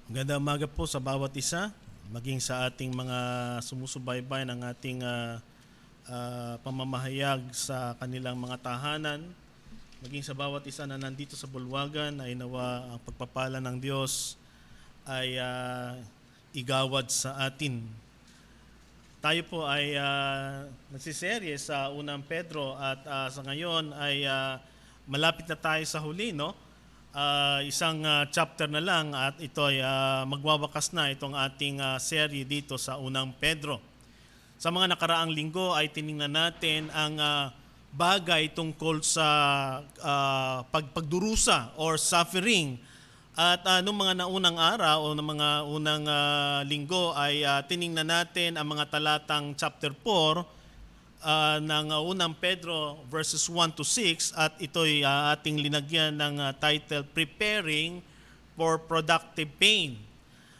Magandang umaga po sa bawat isa, maging sa ating mga sumusubaybay ng ating pamamahayag sa kanilang mga tahanan, maging sa bawat isa na nandito sa bulwagan ay nawa ang pagpapala ng Diyos ay igawad sa atin. Tayo po ay nagsiserye sa unang Pedro at sa ngayon ay malapit na tayo sa huli, no? Isang chapter na lang at ito ay magwawakas na itong ating serye dito sa unang Pedro. Sa mga nakaraang linggo ay tiningnan natin ang bagay tungkol sa pagdurusa or suffering. At nung mga naunang araw o ng mga unang linggo ay tiningnan natin ang mga talatang chapter 4 ng unang Pedro verses 1 to 6 at ito'y ating linagyan ng title Preparing for Productive Pain.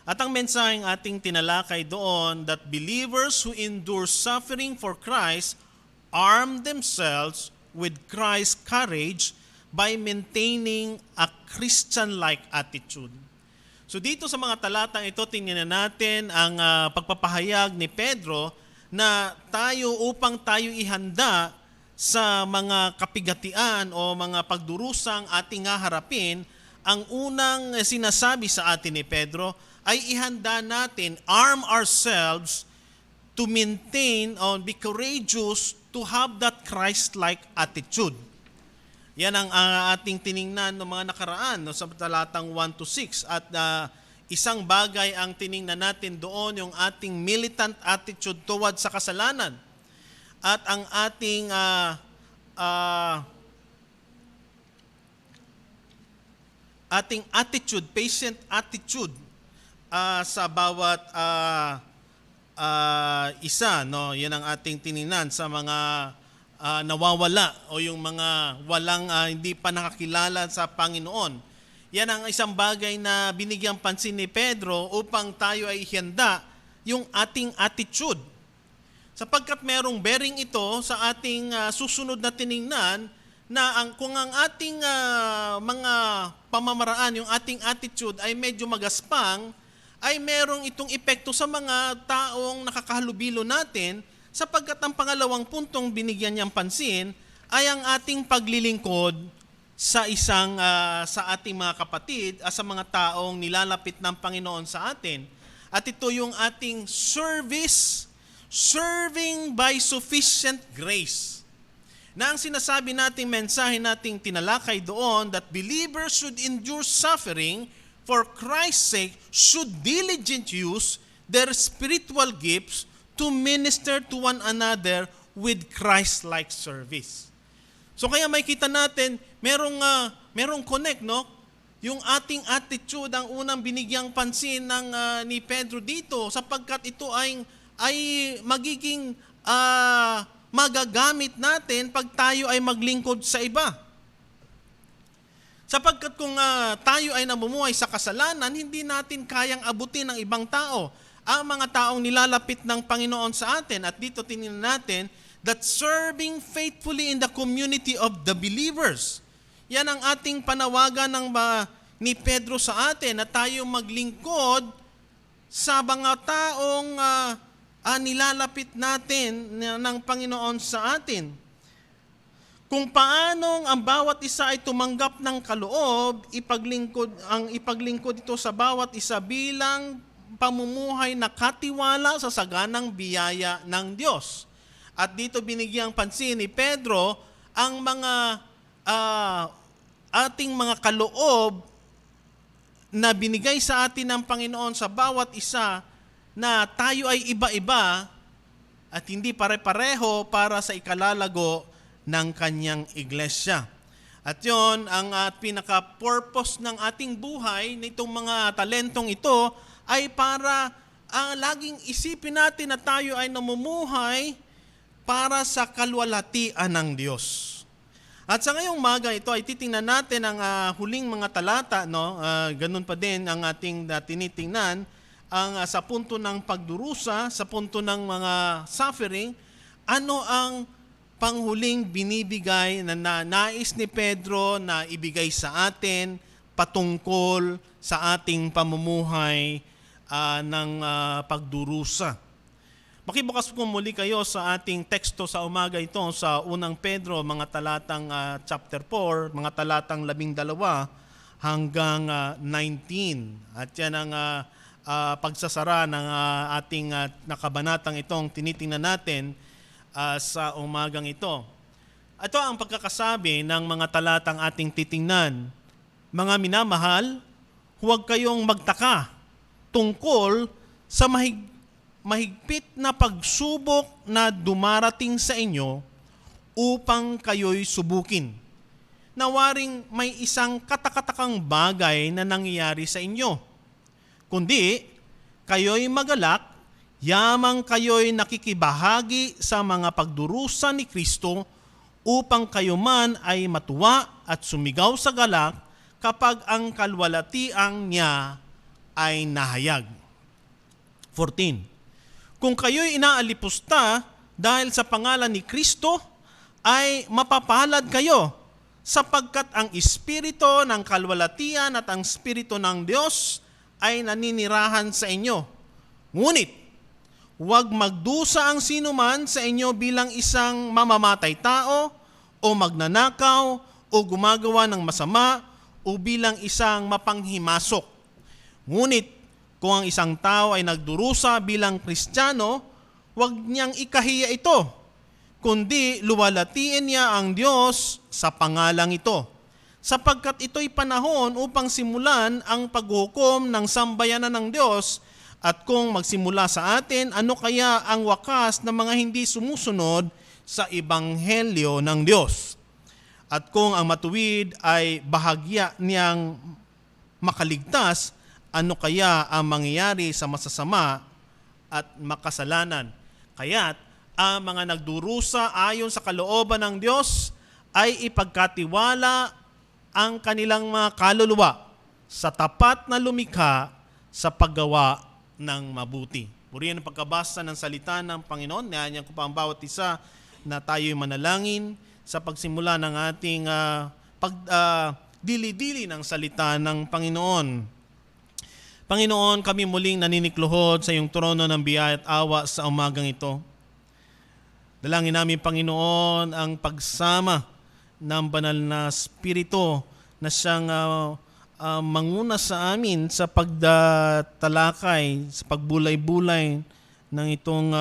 At ang mensaheng ating tinalakay doon that believers who endure suffering for Christ arm themselves with Christ's courage by maintaining a Christian-like attitude. So dito sa mga talatang ito, tingnan natin ang pagpapahayag ni Pedro na tayo upang tayo ihanda sa mga kapigatian o mga pagdurusang ating haharapin, ang unang sinasabi sa atin ni Pedro ay ihanda natin, arm ourselves to maintain or be courageous to have that Christ-like attitude. Yan ang ating tiningnan ng mga nakaraan no, sa talatang 1 to 6 at isang bagay ang tiningnan natin doon, yung ating militant attitude toward sa kasalanan. At ang ating attitude, patient attitude sa bawat isa. No? Yan ang ating tiningnan sa mga nawawala o yung mga walang hindi pa nakakilala sa Panginoon. Yan ang isang bagay na binigyang pansin ni Pedro upang tayo ay ihanda yung ating attitude. Sapagkat merong bearing ito sa ating susunod na tiningnan na kung ang ating mga pamamaraan, yung ating attitude ay medyo magaspang, ay merong itong epekto sa mga taong nakakahalubilo natin sapagkat ang pangalawang puntong binigyan niyang pansin ay ang ating paglilingkod sa ating mga kapatid, sa mga taong nilalapit ng Panginoon sa atin. At ito yung ating serving by sufficient grace. Na ang sinasabi nating mensahe nating tinalakay doon that believers should endure suffering for Christ's sake, should diligently use their spiritual gifts to minister to one another with Christ-like service. So kaya may kita natin, merong connect, no? Yung ating attitude ang unang binigyang pansin ni Pedro dito sapagkat ito ay magiging magagamit natin pag tayo ay maglingkod sa iba. Sapagkat kung tayo ay namumuhay sa kasalanan, hindi natin kayang abutin ang ibang tao. Ang mga taong nilalapit ng Panginoon sa atin at dito tingnan natin that serving faithfully in the community of the believers. Yan ang ating panawagan ni Pedro sa atin na tayo maglingkod sa mga taong nilalapit natin ng Panginoon sa atin. Kung paanong ang bawat isa ay tumanggap ng kaloob, ipaglingkod ito sa bawat isa bilang pamumuhay na katiwala sa saganang biyaya ng Diyos. At dito binigyang pansin ni Pedro ang mga ating mga kaloob na binigay sa atin ng Panginoon sa bawat isa na tayo ay iba-iba at hindi pare-pareho para sa ikalalago ng kanyang iglesia. At yon ang pinaka-purpose ng ating buhay nitong mga talentong ito ay para laging isipin natin na tayo ay namumuhay para sa kalwalhatian ng Diyos. At sa ngayong umaga ito ay titingnan natin ang huling mga talata, no? Ganun pa din ang ating tinitingnan ang sa punto ng pagdurusa, sa punto ng mga suffering, ano ang panghuling binibigay na nais ni Pedro na ibigay sa atin patungkol sa ating pamumuhay ng pagdurusa. Makibukas po muli kayo sa ating teksto sa umaga ito sa unang Pedro, mga talatang chapter 4, mga talatang 12 hanggang 19. At yan ang pagsasara ng ating nakabanatang itong tinitingnan natin sa umagang ito. Ito ang pagkakasabi ng mga talatang ating titingnan. Mga minamahal, huwag kayong magtaka tungkol sa mahigpit na pagsubok na dumarating sa inyo upang kayo'y subukin. Nawaring may isang katakatakang bagay na nangyayari sa inyo. Kundi, kayo'y magalak, yamang kayo'y nakikibahagi sa mga pagdurusa ni Kristo upang kayo man ay matuwa at sumigaw sa galak kapag ang kalwalatiang niya ay nahayag. 14. Kung kayo'y inaalipusta dahil sa pangalan ni Kristo, ay mapapalad kayo sapagkat ang espiritu ng kalwalatian at ang espiritu ng Diyos ay naninirahan sa inyo. Ngunit, huwag magdusa ang sinuman sa inyo bilang isang mamamatay tao o magnanakaw o gumagawa ng masama o bilang isang mapanghimasok. Ngunit, kung ang isang tao ay nagdurusa bilang Kristiyano, huwag niyang ikahiya ito, kundi luwalatiin niya ang Diyos sa pangalang ito, sapagkat ito'y panahon upang simulan ang paghukom ng sambayanan ng Diyos, at kung magsimula sa atin, ano kaya ang wakas ng mga hindi sumusunod sa Ebanghelyo ng Diyos? At kung ang matuwid ay bahagya niyang makaligtas, ano kaya ang mangyayari sa masasama at makasalanan? Kaya't ang mga nagdurusa ayon sa kalooban ng Diyos ay ipagkatiwala ang kanilang mga kaluluwa sa tapat na lumikha sa paggawa ng mabuti. Purihan ang pagkabasa ng salita ng Panginoon. Niyan ko pa ang bawat isa na tayo'y manalangin sa pagsimula ng ating pagdili-dili ng salita ng Panginoon. Panginoon, kami muling naninikluhod sa iyong trono ng biyaya at awa sa umagang ito. Dalangin namin, Panginoon, ang pagsama ng banal na Espiritu na siyang manguna sa amin sa pagtalakay, sa pagbulay-bulay ng itong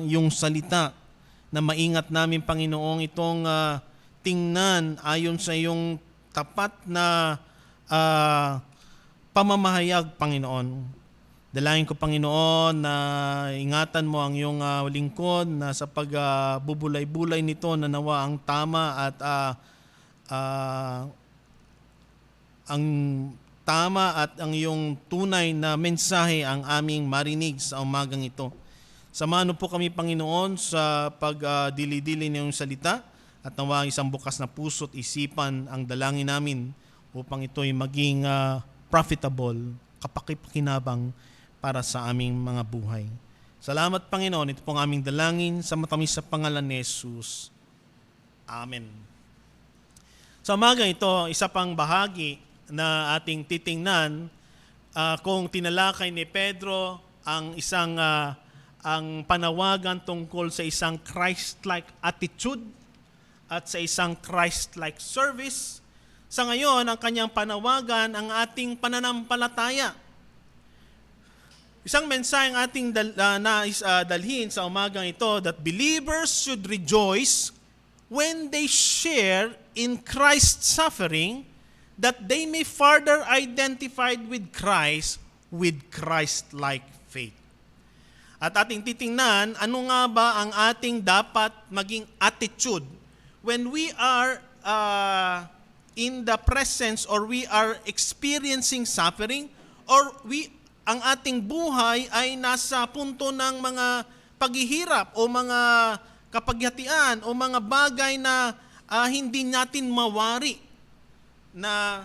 yung salita, na maingat namin, Panginoong, itong tingnan ayon sa iyong tapat na pamamahayag, Panginoon. Dalangin ko, Panginoon, na ingatan mo ang iyong lingkod na sa pagbubulay-bulay nito na nawa ang tama at ang tama at ang iyong tunay na mensahe ang aming marinig sa umagang ito. Samahan po kami, Panginoon, sa pagdili-dili ng iyong salita at nawa isang bukas na puso't isipan ang dalangin namin upang ito'y maging profitable, kapakipakinabang para sa aming mga buhay. Salamat, Panginoon. Ito pong aming dalangin sa matamis sa pangalan ni Jesus. Amen. Sa umaga ito, isa pang bahagi na ating titingnan kung tinalakay ni Pedro ang isang ang panawagan tungkol sa isang Christ-like attitude at sa isang Christ-like service. Sa ngayon, ang kanyang panawagan ang ating pananampalataya. Isang mensahe ang ating nais dalhin sa umagang ito, that believers should rejoice when they share in Christ's suffering, that they may further identified with Christ with Christ-like faith. At ating titingnan, ano nga ba ang ating dapat maging attitude when we are in the presence or we are experiencing suffering, or ang ating buhay ay nasa punto ng mga paghihirap o mga kapaghatian o mga bagay na hindi natin mawari na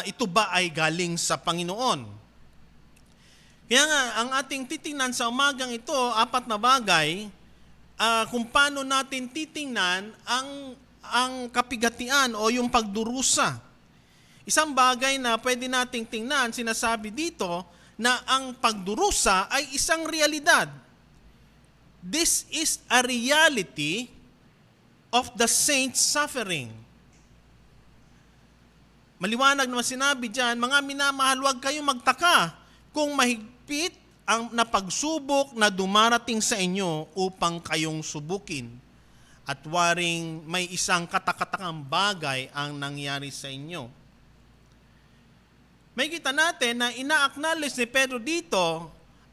ito ba ay galing sa Panginoon. Kaya nga, ang ating titingnan sa umagang ito, 4 na bagay, kung paano natin titingnan ang kapigatian o yung pagdurusa Isang bagay na pwede nating tingnan, sinasabi dito na ang pagdurusa ay isang realidad. This is a reality of the saints' suffering. Maliwanag naman sinabi dyan, mga minamahal, huwag kayong magtaka kung mahigpit ang napagsubok na dumarating sa inyo upang kayong subukin. At waring may isang katakatakang bagay ang nangyari sa inyo. May kita natin na ina-acknowledge ni Pedro dito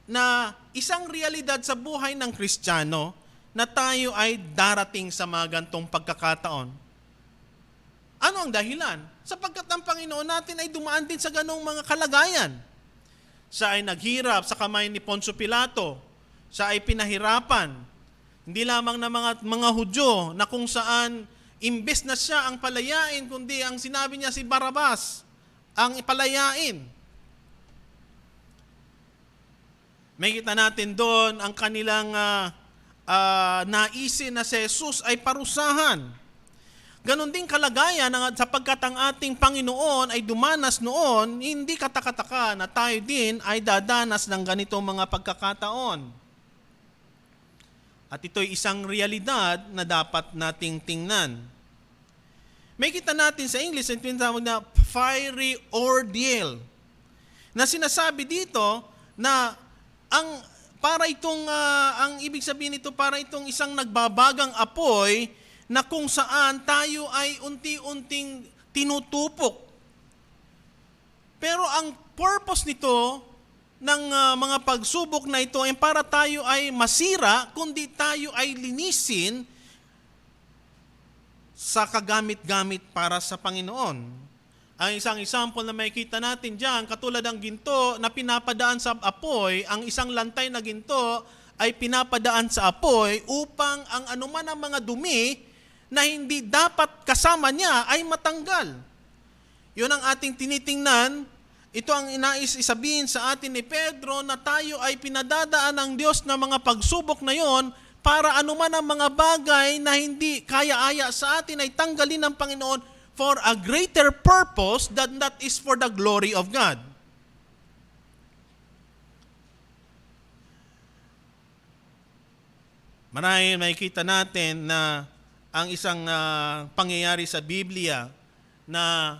na isang realidad sa buhay ng Kristiyano na tayo ay darating sa mga gantong pagkakataon. Ano ang dahilan? Sapagkat ang Panginoon natin ay dumaan din sa ganong mga kalagayan. Siya ay naghirap sa kamay ni Poncio Pilato. Siya ay pinahirapan. Hindi lamang ng mga Hudyo na kung saan imbes na siya ang palayain, kundi ang sinabi niya si Barabas ang ipalayain. May kita natin doon ang kanilang naisin na si Jesus ay parusahan. Ganon din kalagayan sapagkat ang ating Panginoon ay dumanas noon, hindi katakataka na tayo din ay dadanas ng ganitong mga pagkakataon. At ito'y isang realidad na dapat nating tingnan. May kita natin sa English, ang tinatawag na fiery ordeal, na sinasabi dito na ang ibig sabihin nito para itong isang nagbabagang apoy na kung saan tayo ay unti-unting tinutupok. Pero ang purpose nito ng mga pagsubok na ito ay para tayo ay masira, kundi tayo ay linisin sa kagamit-gamit para sa Panginoon. Ang isang example na makikita natin dyan, katulad ng ginto na pinapadaan sa apoy, ang isang lantay na ginto ay pinapadaan sa apoy upang ang anuman ang mga dumi na hindi dapat kasama niya ay matanggal. Yun ang ating tinitingnan. Ito ang inais isabihin sa atin ni Pedro na tayo ay pinadadaan ng Diyos na mga pagsubok na yon para anuman ang mga bagay na hindi kaya-aya sa atin ay tanggalin ng Panginoon for a greater purpose than that is for the glory of God. Marahil makikita natin na ang isang pangyayari sa Biblia na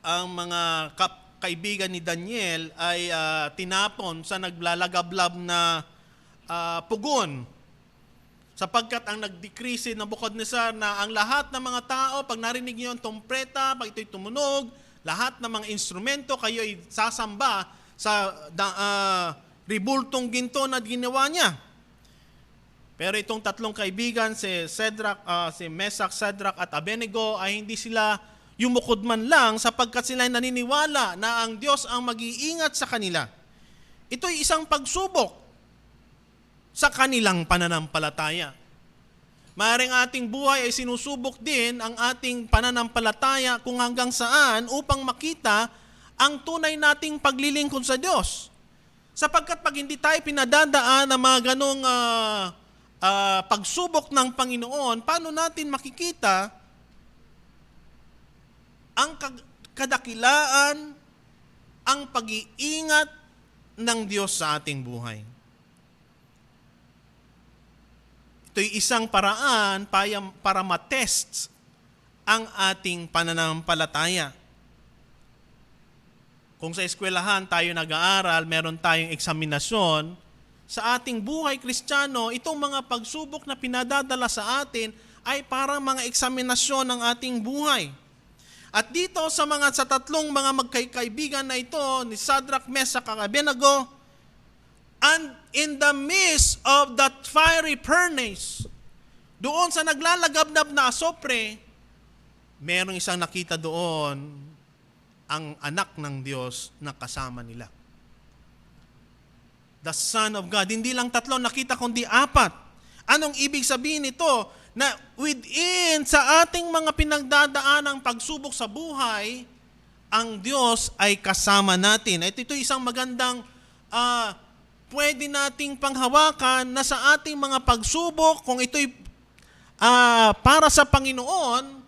ang mga kaibigan ni Daniel ay tinapon sa naglalagablab na pugon. Sapagkat ang nag-decree si Nabucodonosor na ang lahat ng mga tao, pag narinig niyo ang trompeta, pag ito'y tumunog, lahat ng mga instrumento, kayo ay sasamba sa ribultong ginto na ginawa niya. Pero itong tatlong kaibigan, si Meshach, Shadrach at Abednego, ay hindi sila yumukod man lang sapagkat sila ay naniniwala na ang Diyos ang mag-iingat sa kanila. Ito'y isang pagsubok sa kanilang pananampalataya. Maaaring ating buhay ay sinusubok din ang ating pananampalataya kung hanggang saan upang makita ang tunay nating paglilingkod sa Diyos. Sapagkat pag hindi tayo pinadadaan ng mga ganong pagsubok ng Panginoon, paano natin makikita ang kadakilaan, ang pag-iingat ng Diyos sa ating buhay? Ito'y isang paraan para matest ang ating pananampalataya. Kung sa eskwelahan tayo nag-aaral, meron tayong eksaminasyon, sa ating buhay Kristiyano, itong mga pagsubok na pinadadala sa atin ay parang mga eksaminasyon ng ating buhay. At dito sa tatlong mga magkaibigan na ito, ni Shadrach, Meshach at Abednego, and in the midst of that fiery furnace, doon sa naglalagabnab na asopre, merong isang nakita doon, ang anak ng Diyos na kasama nila. The Son of God. Hindi lang tatlo nakita, kundi apat. Anong ibig sabihin nito? Na within sa ating mga pinagdadaanang pagsubok sa buhay, ang Diyos ay kasama natin. Ito isang magandang pwede nating panghawakan na sa ating mga pagsubok, kung ito'y para sa Panginoon,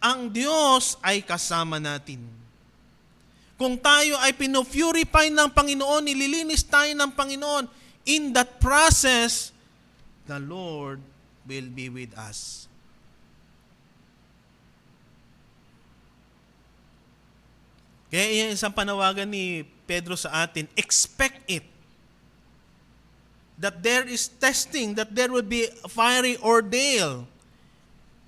ang Diyos ay kasama natin. Kung tayo ay pinopurify ng Panginoon, nililinis tayo ng Panginoon, in that process, the Lord will be with us. Kaya yung isang panawagan ni Pedro sa atin, expect it. That there is testing, that there will be a fiery ordeal.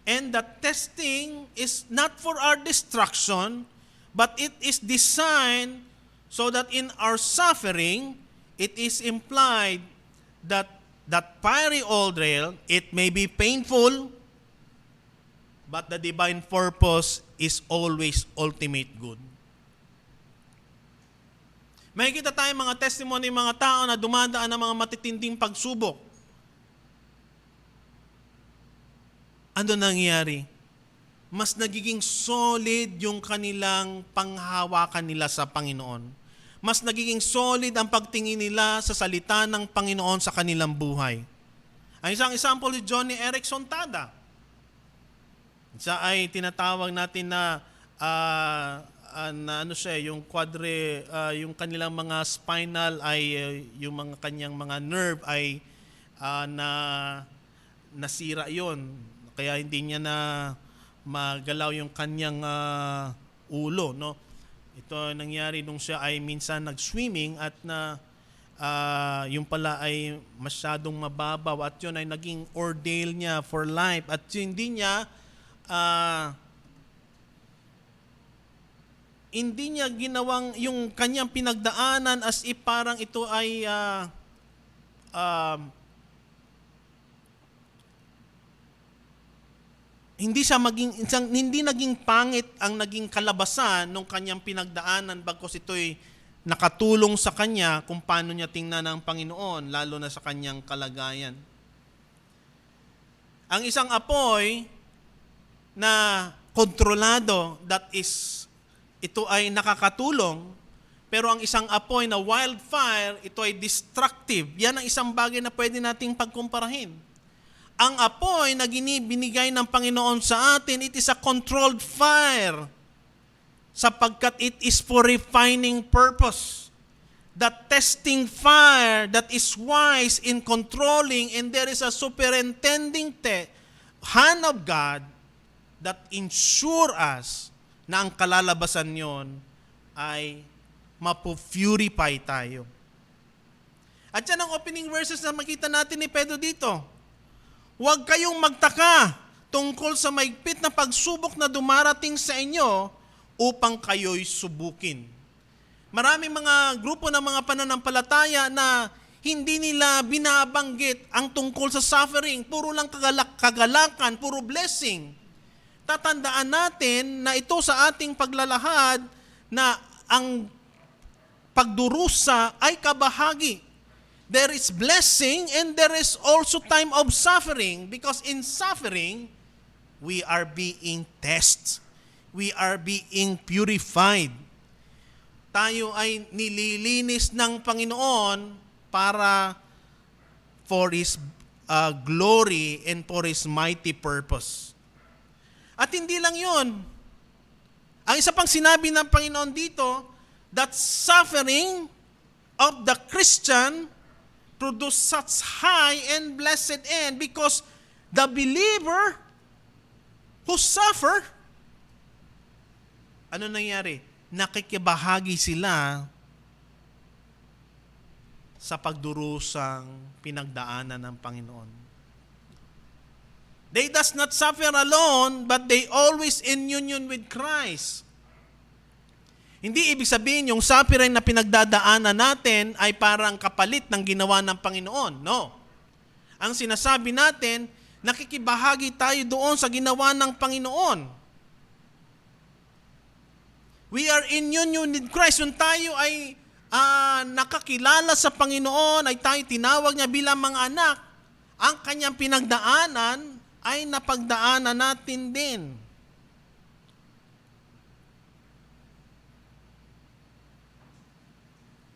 And that testing is not for our destruction, but it is designed so that in our suffering, it is implied that that fiery ordeal, it may be painful, but the divine purpose is always ultimate good. May kita tayong mga testimony ng mga tao na dumadaan ng mga matitinding pagsubok. Ano nangyayari? Mas nagiging solid yung kanilang panghawakan nila sa Panginoon. Mas nagiging solid ang pagtingin nila sa salita ng Panginoon sa kanilang buhay. Ang isang example ni Johnny Erickson Tada. Siya ay tinatawag natin na yung yung kanilang mga spinal ay yung mga kanyang mga nerve ay nasira yon. Kaya hindi niya na magalaw yung kanyang ulo, no? Ito nangyari nung siya ay minsan nag-swimming at yung pala ay masyadong mababaw at yun ay naging ordeal niya for life at hindi niya ginawang yung kanyang pinagdaanan as if parang ito ay hindi naging pangit ang naging kalabasan ng kanyang pinagdaanan bagkus ito'y nakatulong sa kanya kung paano niya tingnan ng Panginoon lalo na sa kanyang kalagayan. Ang isang apoy na kontrolado, ito ay nakakatulong, pero ang isang apoy na wildfire, ito ay destructive. Yan ang isang bagay na pwede nating pagkumparahin. Ang apoy na binigay ng Panginoon sa atin, it is a controlled fire sapagkat it is for refining purpose. The testing fire that is wise in controlling, and there is a superintending hand of God that ensure us na ang kalalabasan yon ay mapupurify tayo. At yan ang opening verses na makita natin ni Pedro dito. Huwag kayong magtaka tungkol sa maigpit na pagsubok na dumarating sa inyo upang kayo'y subukin. Maraming mga grupo ng mga pananampalataya na hindi nila binabanggit ang tungkol sa suffering. Puro lang kagalakan, puro blessing. Tatandaan natin na ito sa ating paglalahad na ang pagdurusa ay kabahagi. There is blessing and there is also time of suffering because in suffering, we are being tested. We are being purified. Tayo ay nililinis ng Panginoon para for His glory and for His mighty purpose. At hindi lang yun. Ang isa pang sinabi ng Panginoon dito, that suffering of the Christian produce such high and blessed end because the believer who suffer, ano nangyari? Nakikibahagi sila sa pagdurusang pinagdaanan ng Panginoon. They does not suffer alone, but they always in union with Christ. Hindi ibig sabihin yung suffering na pinagdadaanan natin ay parang kapalit ng ginawa ng Panginoon. No. Ang sinasabi natin, nakikibahagi tayo doon sa ginawa ng Panginoon. We are in union with Christ. Yung tayo ay nakakilala sa Panginoon, ay tayo tinawag niya bilang mga anak, ang kanyang pinagdaanan ay napagdaanan natin din.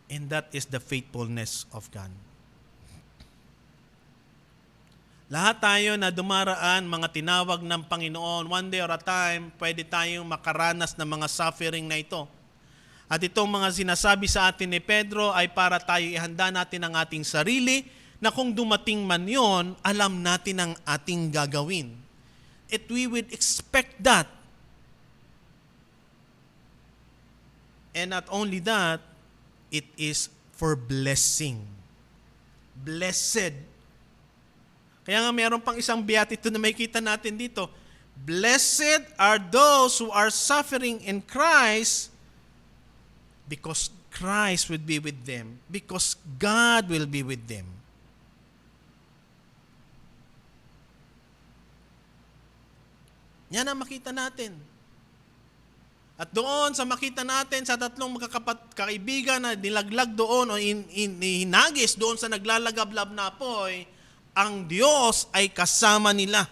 And that is the faithfulness of God. Lahat tayo na dumaraan, mga tinawag ng Panginoon, one day or a time, pwede tayong makaranas ng mga suffering na ito. At itong mga sinasabi sa atin ni Pedro ay para tayo ihanda natin ang ating sarili na kung dumating man yon, alam natin ang ating gagawin. We would expect that. And not only that, it is for blessing. Blessed. Kaya nga mayroon pang isang beatitude na makikita natin dito. Blessed are those who are suffering in Christ because Christ will be with them. Because God will be with them. Yan ang makita natin. At doon sa makita natin sa tatlong kaibigan na nilaglag doon o hinagis doon sa naglalagablab na apoy, ang Diyos ay kasama nila.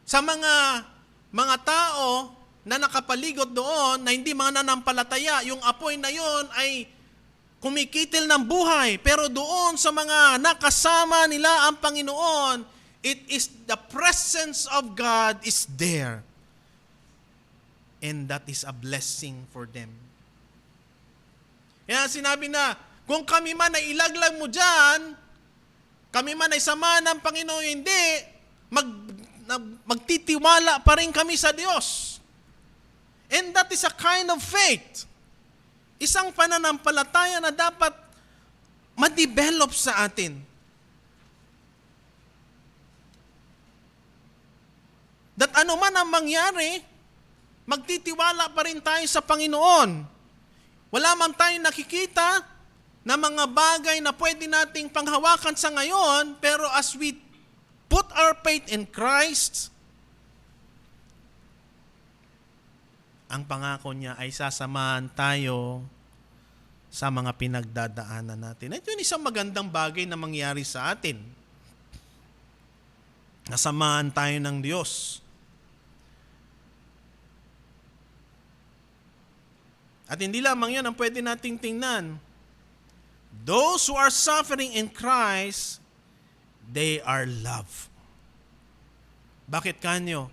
Sa mga tao na nakapaligot doon na hindi mga nanampalataya, yung apoy na yon ay kumikitil ng buhay. Pero doon sa mga nakasama nila ang Panginoon, it is the presence of God is there. And that is a blessing for them. Kaya sinabi na, kung kami man ay ilaglag mo dyan, kami man ay sama ng Panginoon, hindi, magtitiwala pa rin kami sa Diyos. And that is a kind of faith. Isang pananampalataya na dapat ma-develop sa atin. That ano man ang mangyari, magtitiwala pa rin tayo sa Panginoon. Wala man tayong nakikita na mga bagay na pwede nating panghawakan sa ngayon, pero as we put our faith in Christ, ang pangako niya ay sasamahan tayo sa mga pinagdadaanan natin. At yun isang magandang bagay na mangyari sa atin. Nasamahan tayo ng Diyos. At hindi lamang yan ang pwede nating tingnan. Those who are suffering in Christ, they are loved. Bakit kanyo?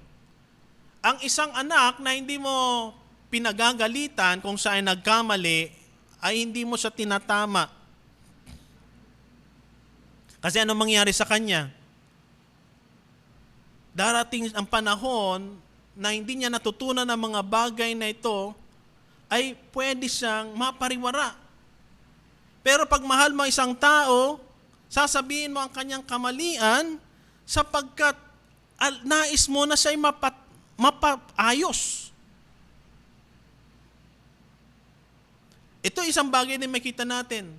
Ang isang anak na hindi mo pinagagalitan kung saan nagkamali, ay hindi mo siya tinatama. Kasi ano mangyari sa kanya? Darating ang panahon na hindi niya natutunan ang mga bagay na ito, ay pwede siyang mapariwara. Pero pag mahal mo isang tao, sasabihin mo ang kanyang kamalian sapagkat nais mo na siya'y mapaayos. Ito isang bagay na makita natin.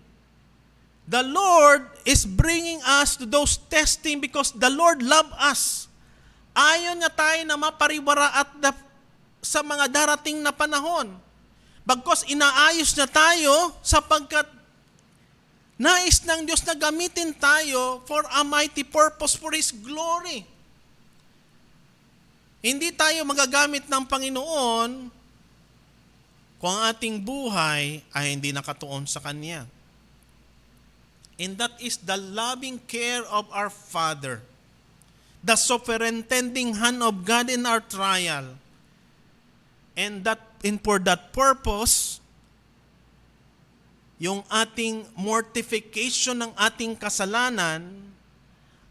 The Lord is bringing us to those testing because the Lord loves us. Ayaw niya tayo na mapariwara at sa mga darating na panahon. Bagkos inaayos niya tayo sapagkat nais ng Diyos na gamitin tayo for a mighty purpose for His glory. Hindi tayo magagamit ng Panginoon kung ang ating buhay ay hindi nakatuon sa Kanya. And that is the loving care of our Father, the superintending hand of God in our trial. And for that purpose, yung ating mortification ng ating kasalanan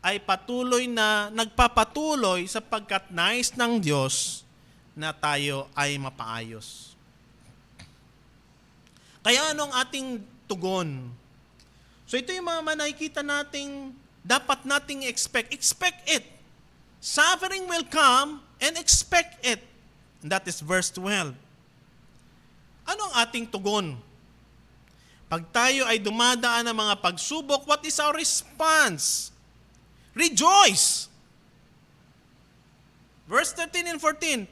ay patuloy na nagpapatuloy sapagkat nais ng Diyos na tayo ay mapaayos. Kaya anong ating tugon? So ito yung mga nakikita nating dapat nating expect. Expect it. Suffering will come and expect it. And that is verse 12. Anong ating tugon? Pag tayo ay dumadaan ng mga pagsubok, what is our response? Rejoice! Verse 13 and 14,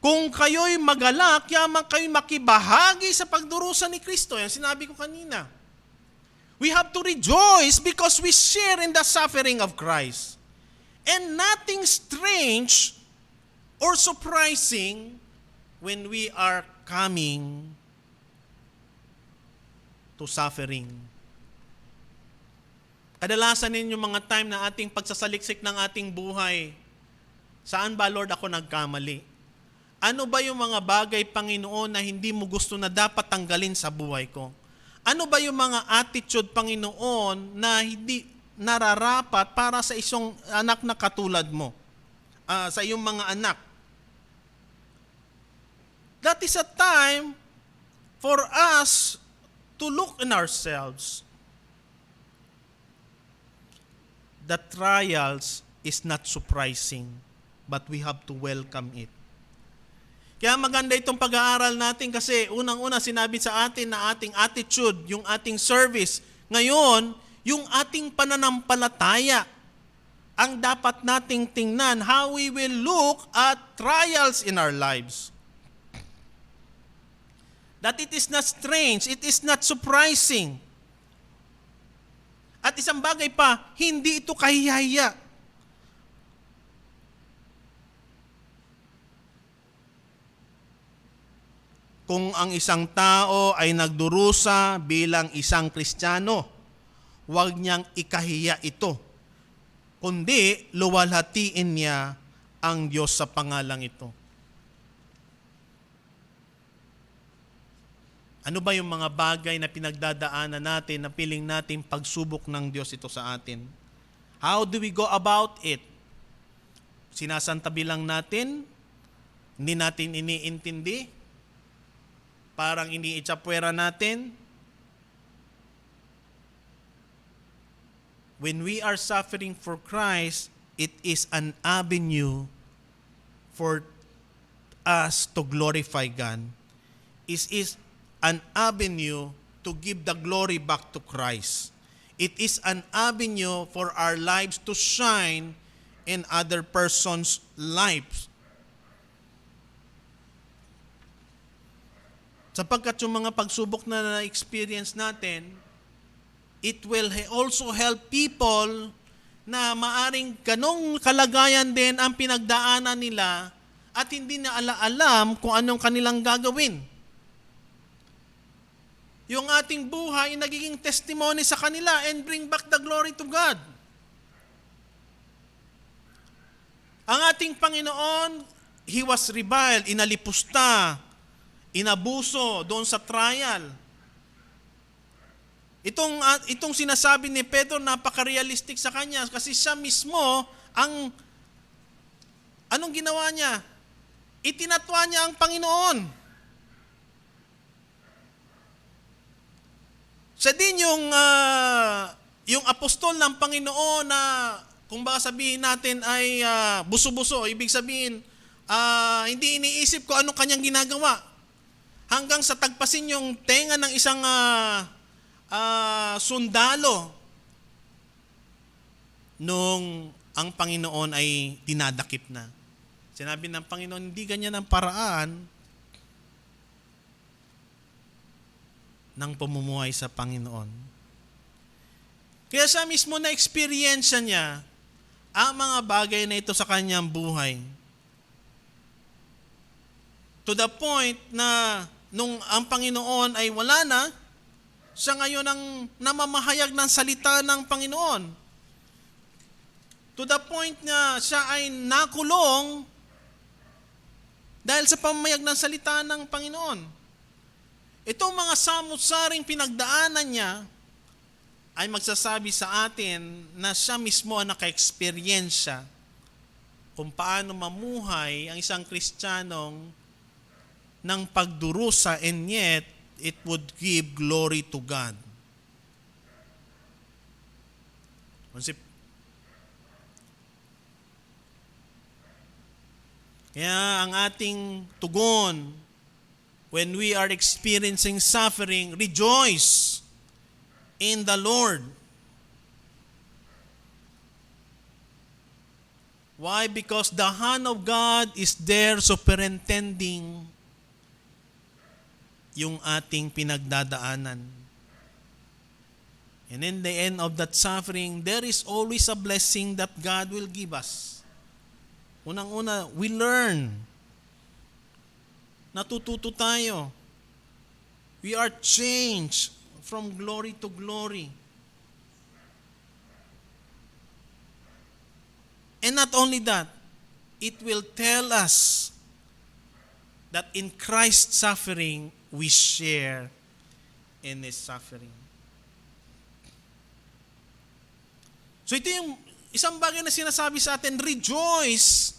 kung kayo'y magalak, yaman kayo'y makibahagi sa pagdurusa ni Kristo. Yan sinabi ko kanina. We have to rejoice because we share in the suffering of Christ. And nothing strange or surprising when we are coming to suffering. Kadalasan ninyo mga time na ating pagsasaliksik ng ating buhay, saan ba Lord ako nagkamali? Ano ba yung mga bagay, Panginoon, na hindi mo gusto na dapat tanggalin sa buhay ko? Ano ba yung mga attitude, Panginoon, na hindi nararapat para sa isang anak na katulad mo? Sa iyong mga anak. That is a time for us to look in ourselves. The trials is not surprising, but we have to welcome it. Kaya maganda itong pag-aaral natin kasi unang-una sinabi sa atin na ating attitude, yung ating service. Ngayon, yung ating pananampalataya ang dapat nating tingnan, how we will look at trials in our lives. That it is not strange, it is not surprising. At isang bagay pa, hindi ito kahihiya. Kung ang isang tao ay nagdurusa bilang isang Kristiyano, huwag niyang ikahiya ito, kundi luwalhatiin niya ang Diyos sa pangalang ito. Ano ba yung mga bagay na pinagdadaanan natin, na piling natin pagsubok ng Diyos ito sa atin? How do we go about it? Sinasantabi lang natin? Hindi natin iniintindi? Parang iniitsapwera natin? When we are suffering for Christ, it is an avenue for us to glorify God. It is an avenue to give the glory back to Christ. It is an avenue for our lives to shine in other person's lives. Sapagkat yung mga pagsubok na na-experience natin, it will also help people na maaring ganong kalagayan din ang pinagdaanan nila at hindi na alam kung anong kanilang gagawin. Yung ating buhay nagiging testimony sa kanila and bring back the glory to God. Ang ating Panginoon, He was reviled, inalipusta, inabuso doon sa trial. Itong sinasabi ni Pedro, napaka-realistic sa kanya kasi siya mismo anong ginawa niya? Itinatwa niya ang Panginoon. Siya din yung apostol ng Panginoon na kung baka sabihin natin ay buso-buso, ibig sabihin hindi iniisip ko anong kanyang ginagawa. Hanggang sa tagpasin yung tenga ng isang sundalo nung ang Panginoon ay dinadakip na. Sinabi ng Panginoon, hindi ganyan ang paraan ng pamumuhay sa Panginoon. Kaya siya mismo na-experience niya ang mga bagay na ito sa kanyang buhay. To the point na nung ang Panginoon ay wala na, siya ngayon ang namamahayag ng salita ng Panginoon. To the point na siya ay nakulong dahil sa pamamayag ng salita ng Panginoon. Itong mga samut-saring pinagdaanan niya ay magsasabi sa atin na siya mismo ang naka-experience kung paano mamuhay ang isang Kristiyanong ng pagdurusa, and yet it would give glory to God. Kaya ang ating tugon when we are experiencing suffering, rejoice in the Lord. Why? Because the hand of God is there superintending yung ating pinagdadaanan. And in the end of that suffering, there is always a blessing that God will give us. Unang-una, we learn. Natututo tayo. We are changed from glory to glory. And not only that, it will tell us that in Christ's suffering, we share in His suffering. So ito yung isang bagay na sinasabi sa atin, rejoice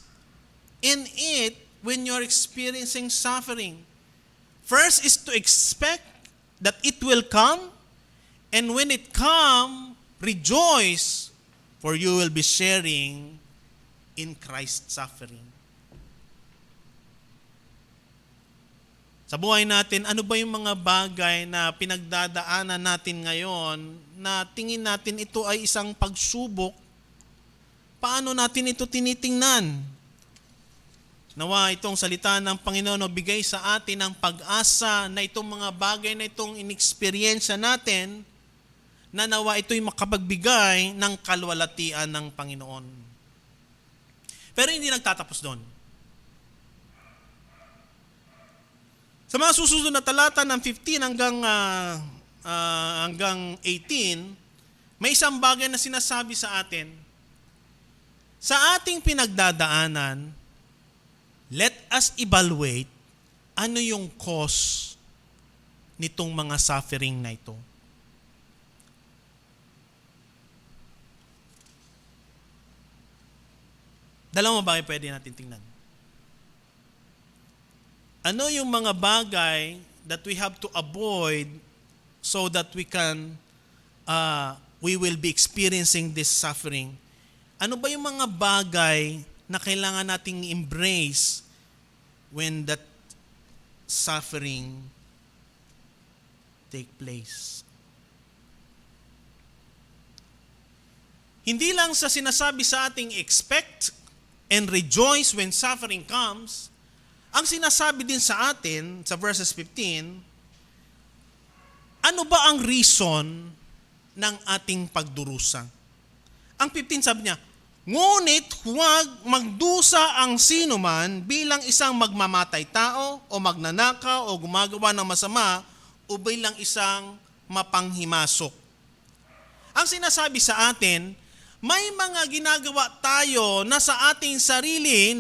in it when you're experiencing suffering. First is to expect that it will come, and when it comes, rejoice, for you will be sharing in Christ's suffering. Sa buhay natin, ano ba yung mga bagay na pinagdadaanan natin ngayon na tingin natin ito ay isang pagsubok? Paano natin ito tinitingnan? Nawa itong salita ng Panginoon o bigay sa atin ang pag-asa na itong mga bagay na itong inexperiensya natin, na nawa ito'y makapagbigay ng kalwalatian ng Panginoon. Pero hindi nagtatapos doon. Sa mga susunod na talata ng 15 hanggang 18, may isang bagay na sinasabi sa atin. Sa ating pinagdadaanan, let us evaluate ano yung cause nitong mga suffering na ito. Dalawang bagay pwede natin tingnan. Ano yung mga bagay that we have to avoid so that we will be experiencing this suffering? Ano ba yung mga bagay na kailangan nating embrace when that suffering take place? Hindi lang sa sinasabi sa ating expect and rejoice when suffering comes, ang sinasabi din sa atin, sa verses 15, ano ba ang reason ng ating pagdurusa? Ang 15 sabi niya, ngunit huwag magdusa ang sinuman bilang isang magmamatay tao o magnanakaw o gumagawa ng masama o bilang isang mapanghimasok. Ang sinasabi sa atin, may mga ginagawa tayo na sa ating sarili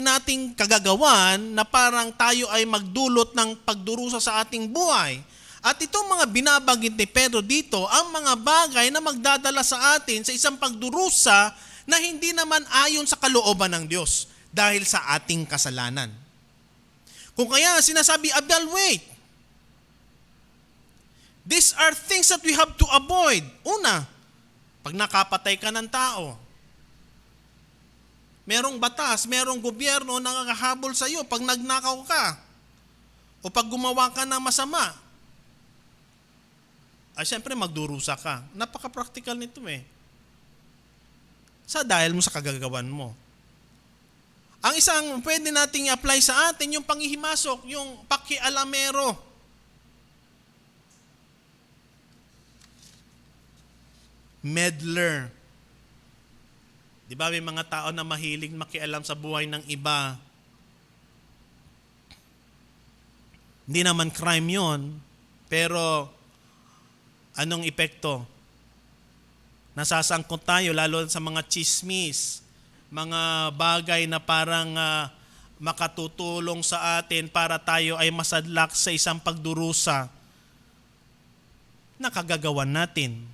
nating kagagawan na parang tayo ay magdulot ng pagdurusa sa ating buhay. At itong mga binabanggit ni Pedro dito, ang mga bagay na magdadala sa atin sa isang pagdurusa na hindi naman ayon sa kalooban ng Diyos dahil sa ating kasalanan. Kung kaya sinasabi, evaluate. These are things that we have to avoid. Una, pag nakapatay ka ng tao, merong batas, merong gobyerno na nakahabol sa iyo pag nagnakaw ka o pag gumawa ka ng masama. Ay siyempre magdurusa ka. Napaka-practical nito eh. Dahil mo sa kagagawan mo. Ang isang pwede nating i-apply sa atin, yung panghihimasok, yung pakialamero. Meddler. Di ba may mga tao na mahilig makialam sa buhay ng iba? Hindi naman crime yon, pero anong epekto? Nasasangkot tayo lalo sa mga chismis, mga bagay na parang makatutulong sa atin para tayo ay masadlak sa isang pagdurusa na kagagawan natin.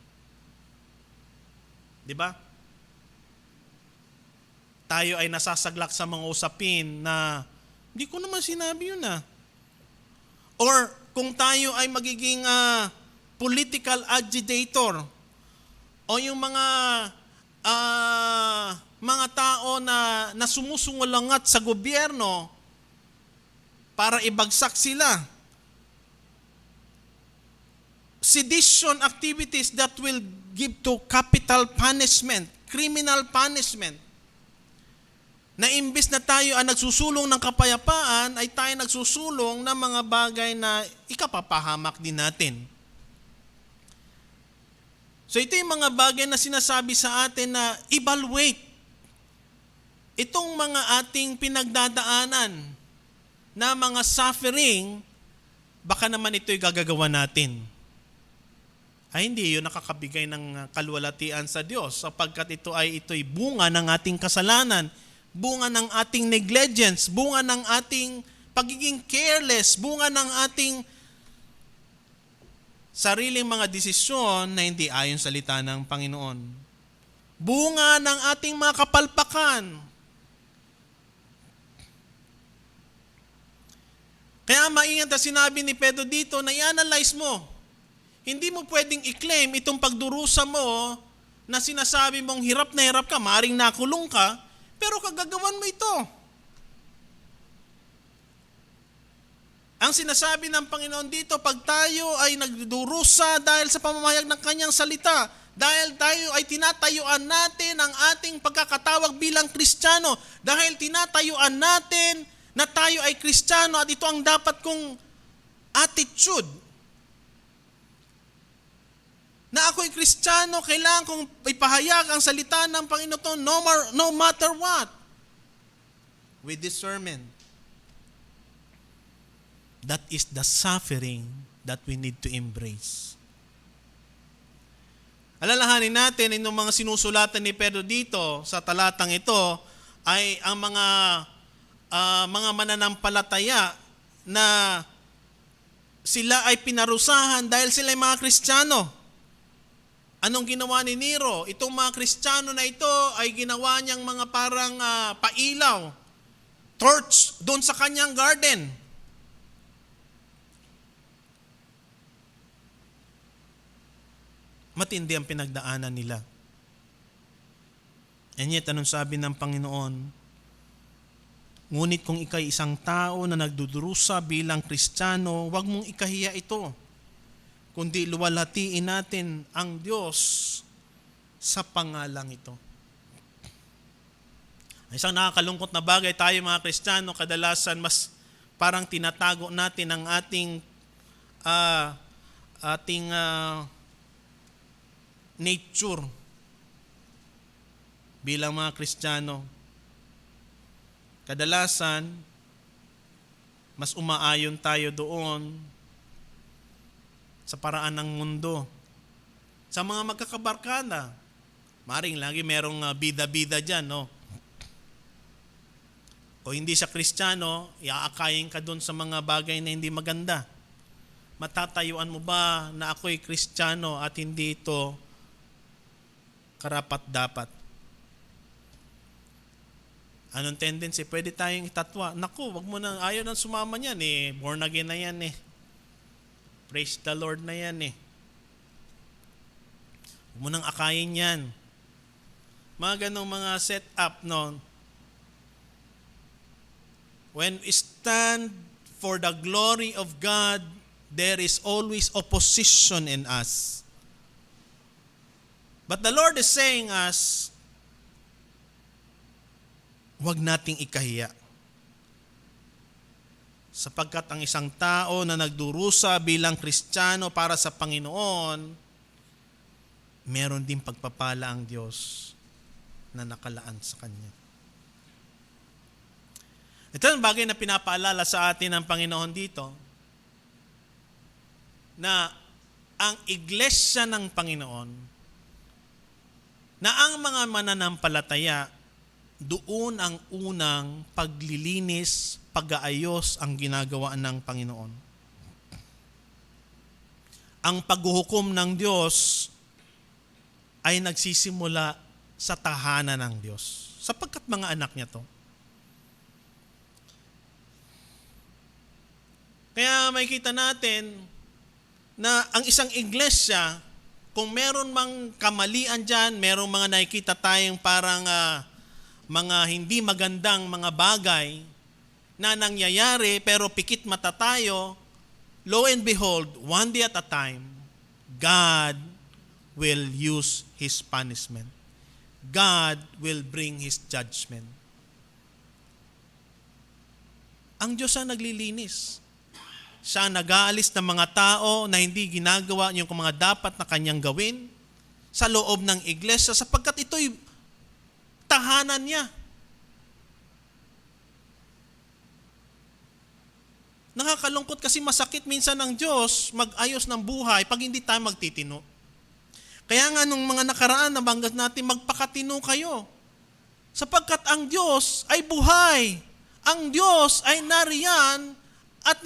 Di ba? Tayo ay nasasaglak sa mga usapin na hindi ko naman sinabi yun ah. Or kung tayo ay magiging political agitator o yung mga tao na sumusungulangat sa gobyerno para ibagsak sila. Sedition activities that will give to capital punishment, criminal punishment. Na imbes na tayo ay nagsusulong ng kapayapaan, ay tayo nagsusulong ng mga bagay na ikapapahamak din natin. So ito yung mga bagay na sinasabi sa atin na evaluate itong mga ating pinagdadaanan na mga suffering, baka naman ito'y gagagawa natin. Ay hindi yun nakakabigay ng kalwalatian sa Diyos sapagkat ito'y bunga ng ating kasalanan, bunga ng ating negligence, bunga ng ating pagiging careless, bunga ng ating sariling mga desisyon na hindi ayon sa salita ng Panginoon. Bunga ng ating mga kapalpakan. Kaya maingat na sinabi ni Pedro dito na i-analyze mo. Hindi mo pwedeng i-claim itong pagdurusa mo na sinasabi mong hirap na hirap ka, maring nakulong ka, pero kagagawan mo ito. Ang sinasabi ng Panginoon dito, pag tayo ay nagdurusa dahil sa pamamahayag ng kanyang salita, dahil tayo ay tinatayuan natin ang ating pagkakatawag bilang Kristiyano, dahil tinatayuan natin na tayo ay Kristiyano at ito ang dapat kong attitude. Na ako'y Kristiyano, kailangan kong ipahayag ang salita ng Panginoon no matter what. With discernment. That is the suffering that we need to embrace. Alalahanin natin, yung mga sinusulatan ni Pedro dito sa talatang ito ay ang mga mananampalataya na sila ay pinarusahan dahil sila ay mga Kristiyano. Anong ginawa ni Nero? Itong mga Kristiyano na ito ay ginawa niyang mga parang pailaw, torch doon sa kanyang garden. Matindi ang pinagdaanan nila. And yet, anong sabi ng Panginoon? Ngunit kung ikay isang tao na nagdudurusa bilang Kristiyano, huwag mong ikahiya ito, kundi luwalhatiin natin ang Diyos sa pangalang ito. Isang nakakalungkot na bagay tayo mga Kristiyano, kadalasan mas parang tinatago natin ang ating nature bilang mga Kristiyano. Kadalasan, mas umaayon tayo doon sa paraan ng mundo. Sa mga magkakabarkada, maring lagi merong bida-bida dyan, no? O hindi sa Kristiyano, iaakayin ka doon sa mga bagay na hindi maganda. Matatayuan mo ba na ako'y Kristiyano at hindi ito karapat-dapat? Anong tendency? Pwede tayong itatwa. Naku, wag mo nang, ayaw nang sumama niyan eh. Born again na yan eh. Praise the Lord na yan eh. Huwag mo nang akayin yan. Mga ganong mga set up, no? When we stand for the glory of God, there is always opposition in us. But the Lord is saying us, huwag nating ikahiya. Sapagkat ang isang tao na nagdurusa bilang Kristiyano para sa Panginoon, meron din pagpapala ang Diyos na nakalaan sa Kanya. Ito ang bagay na pinapaalala sa atin ng Panginoon dito, na ang iglesia ng Panginoon, na ang mga mananampalataya, doon ang unang paglilinis, pag-aayos ang ginagawa ng Panginoon. Ang paghuhukom ng Diyos ay nagsisimula sa tahanan ng Diyos. Sapagkat mga anak niya to. Kaya makikita natin na ang isang iglesia, kung meron mang kamalian dyan, merong mga nakikita tayong parang mga hindi magandang mga bagay na nangyayari pero pikit mata tayo, lo and behold, one day at a time, God will use His punishment. God will bring His judgment. Ang Diyos ang naglilinis. Siya ang nag-aalis ng mga tao na hindi ginagawa yung mga dapat na kanyang gawin sa loob ng iglesia sapagkat ito'y tahanan niya. Nakakalungkot kasi masakit minsan ng Diyos mag-ayos ng buhay pag hindi tayo magtitino. Kaya nga nung mga nakaraan nabanggit natin, magpakatino kayo. Sapagkat ang Diyos ay buhay ang Diyos ay nariyan at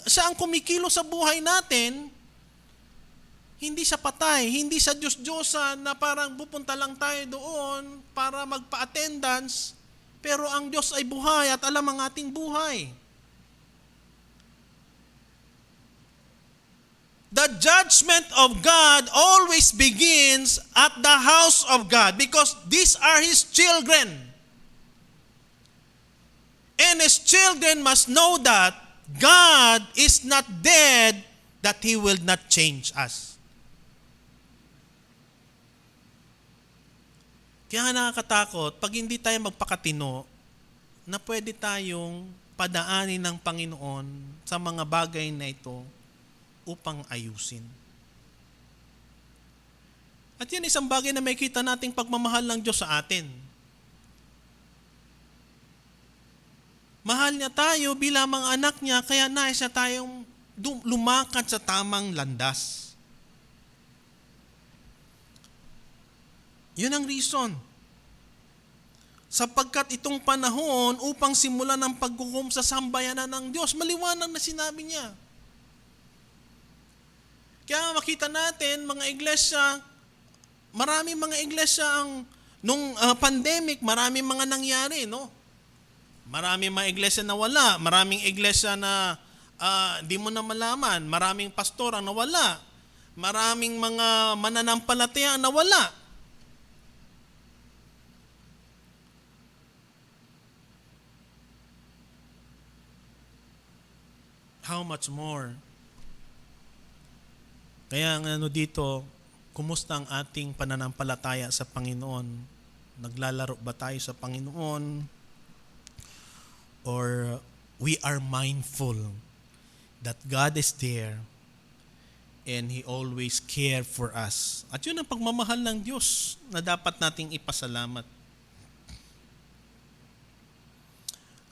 siya ang kumikilo sa buhay natin, hindi siya patay, hindi siya Diyos-Diyosan na parang pupunta lang tayo doon para magpa-attendance, pero ang Diyos ay buhay at alam ang ating buhay. The judgment of God always begins at the house of God because these are His children. And His children must know that God is not dead, that He will not change us. Kaya nga nakakatakot, pag hindi tayo magpakatino, na pwede tayong padaanin ng Panginoon sa mga bagay na ito upang ayusin. At yan isang bagay na may kita nating pagmamahal ng Diyos sa atin. Mahal niya tayo bilang mga anak niya, kaya nais niya tayong lumakad sa tamang landas. Yun ang reason. Sapagkat itong panahon upang simulan ang paghukom sa sambayanan ng Diyos, maliwanag na sinabi niya. Kaya makita natin, mga iglesia, maraming mga iglesia nung pandemic, maraming mga nangyari, no? Maraming mga iglesia na wala, maraming iglesia na di mo na malaman, maraming pastor ang nawala, maraming mga mananampalataya ang nawala. How much more? Kaya dito, kumusta ang ating pananampalataya sa Panginoon? Naglalaro ba tayo sa Panginoon? Or we are mindful that God is there and He always care for us. At yun ang pagmamahal ng Diyos na dapat nating ipasalamat.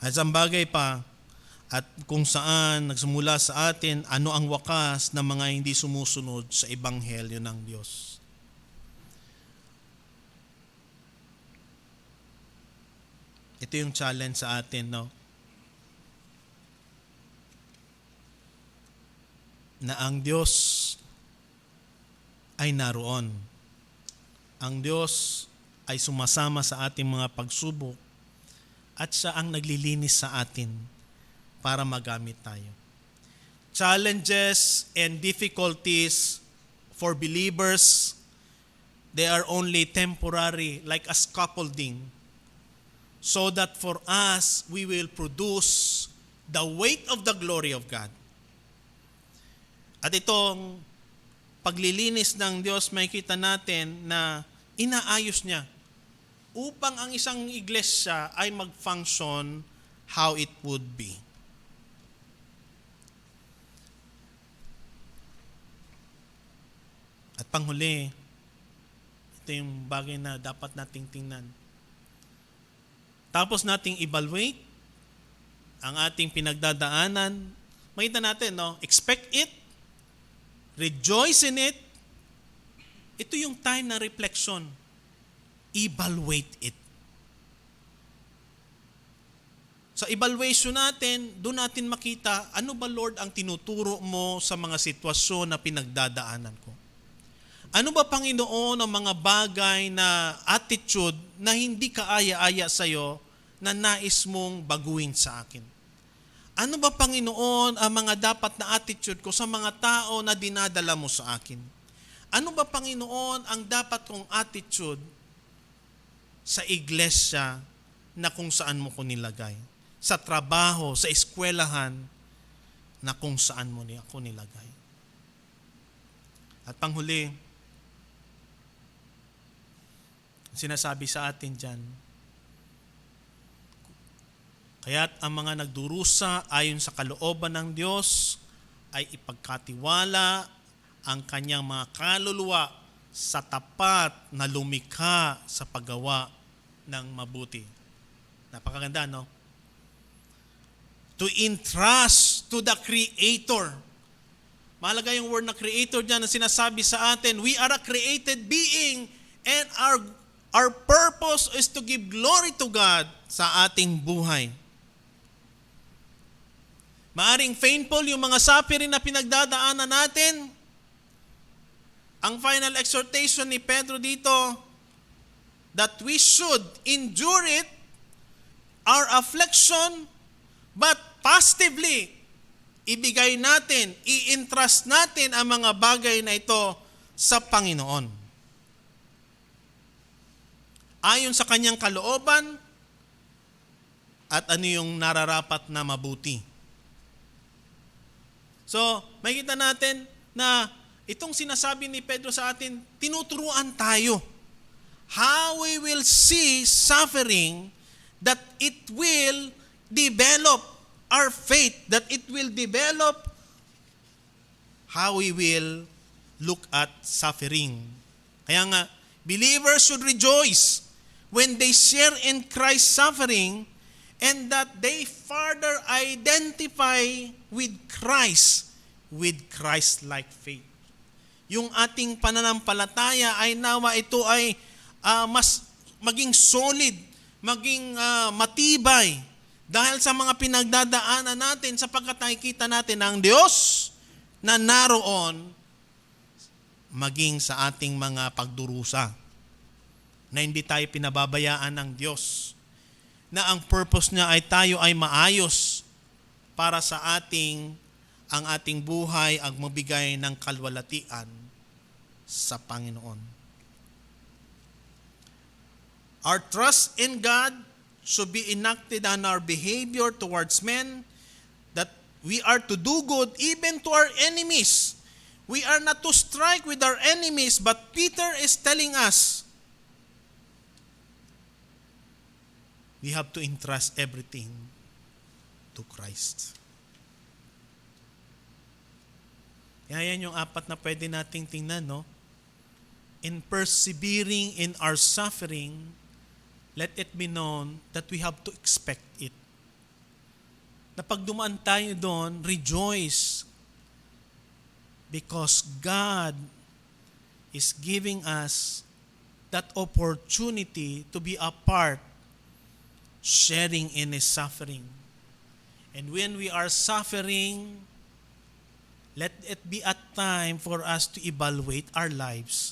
At ang bagay pa, at kung saan nagsimula sa atin, ano ang wakas ng mga hindi sumusunod sa ebanghelyo ng Diyos. Ito yung challenge sa atin, no? Na ang Diyos ay naroon. Ang Diyos ay sumasama sa ating mga pagsubok at siya ang naglilinis sa atin para magamit tayo. Challenges and difficulties for believers, they are only temporary, like a scaffolding, so that for us, we will produce the weight of the glory of God. At itong paglilinis ng Diyos, makikita natin na inaayos niya upang ang isang iglesia ay mag-function how it would be. At panghuli, ito yung bagay na dapat nating tingnan. Tapos nating evaluate ang ating pinagdadaanan. Makita natin, no? Expect it, rejoice in it. Ito yung time na reflection. Evaluate it. Sa evaluation natin, doon natin makita, ano ba Lord ang tinuturo mo sa mga sitwasyon na pinagdadaanan ko? Ano ba Panginoon ang mga bagay na attitude na hindi kaaya-aya sa iyo na nais mong baguhin sa akin? Ano ba Panginoon ang mga dapat na attitude ko sa mga tao na dinadala mo sa akin? Ano ba Panginoon ang dapat kong attitude sa iglesia na kung saan mo ko nilagay? Sa trabaho, sa eskwelahan na kung saan mo ako nilagay? At panghuli, sinasabi sa atin dyan, kaya't ang mga nagdurusa ayon sa kalooban ng Diyos ay ipagkatiwala ang kanyang mga kaluluwa sa tapat na lumikha sa paggawa ng mabuti. Napakaganda, no? To entrust to the Creator. Mahalaga yung word na Creator dyan na sinasabi sa atin, we are a created being and our purpose is to give glory to God sa ating buhay. Maaring painful yung mga suffering na pinagdadaanan natin. Ang final exhortation ni Pedro dito, that we should endure it, our affliction, but positively, ibigay natin, i-entrust natin ang mga bagay na ito sa Panginoon. Ayon sa kanyang kalooban, at ano yung nararapat na mabuti. So, makikita natin na itong sinasabi ni Pedro sa atin, tinuturuan tayo how we will see suffering, that it will develop our faith, that it will develop how we will look at suffering. Kaya nga, believers should rejoice when they share in Christ's suffering, and that they further identify with Christ, with Christ-like faith. Yung ating pananampalataya ay nawa ito ay mas maging solid, maging matibay dahil sa mga pinagdadaanan natin, sapagkat nakikita natin ang Diyos na naroon maging sa ating mga pagdurusa, na hindi tayo pinababayaan ng Diyos, na ang purpose niya ay tayo ay maayos para sa ang ating buhay ang mabigay ng kalwalatian sa Panginoon. Our trust in God should be enacted on our behavior towards men, that we are to do good even to our enemies. We are not to strike with our enemies, but Peter is telling us, we have to entrust everything to Christ. Kaya yan yung apat na pwede nating tingnan, no? In persevering in our suffering, let it be known that we have to expect it. Na pag dumaan tayo doon, rejoice. Because God is giving us that opportunity to be a part, sharing in His suffering. And when we are suffering, let it be a time for us to evaluate our lives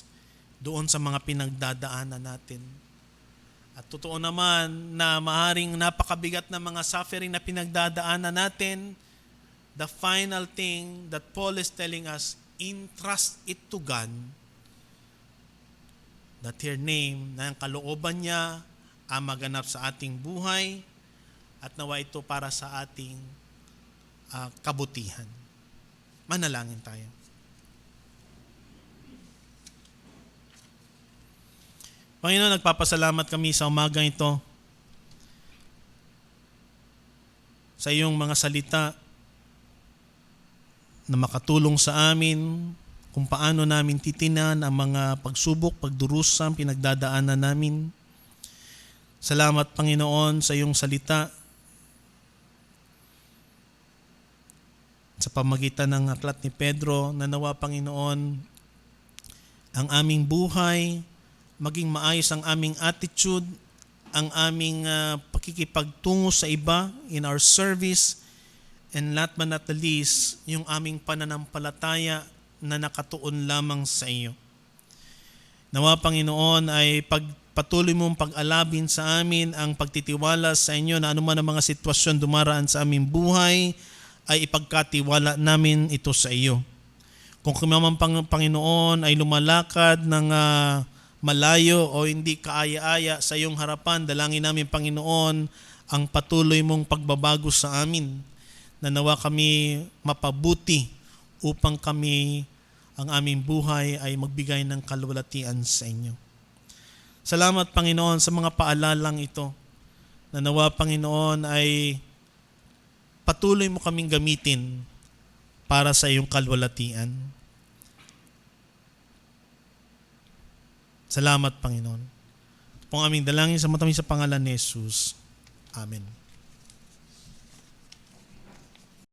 doon sa mga pinagdadaanan natin. At totoo naman na maaaring napakabigat na mga suffering na pinagdadaanan natin, the final thing that Paul is telling us, entrust it to God, that Her name, na ang kalooban niya, ang maganap sa ating buhay, at nawa ito para sa ating kabutihan. Manalangin tayo. Panginoon, nagpapasalamat kami sa umagang ito sa iyong mga salita na makatulong sa amin kung paano namin titinan ang mga pagsubok, pagdurusa, pinagdadaanan namin. Salamat, Panginoon, sa iyong salita sa pamagitan ng aklat ni Pedro, na nawa, Panginoon, ang aming buhay, maging maayos ang aming attitude, ang aming pakikipagtungo sa iba in our service, and last but not the least, yung aming pananampalataya na nakatuon lamang sa iyo. Nawa, Panginoon, ay patuloy mong pag-alabin sa amin ang pagtitiwala sa inyo, na anuman ang mga sitwasyon dumaraan sa aming buhay, ay ipagkatiwala namin ito sa iyo. Kung kumamang Panginoon ay lumalakad ng malayo o hindi kaaya-aya sa iyong harapan, dalangin namin, Panginoon, ang patuloy mong pagbabago sa amin, na nawa kami mapabuti upang kami, ang aming buhay ay magbigay ng kalwalatian sa inyo. Salamat, Panginoon, sa mga paalalang ito, na nawa, Panginoon, ay patuloy mo kaming gamitin para sa iyong kalwalatian. Salamat, Panginoon. Ito pong aming dalangin sa matamis sa pangalan ni Jesus. Amen.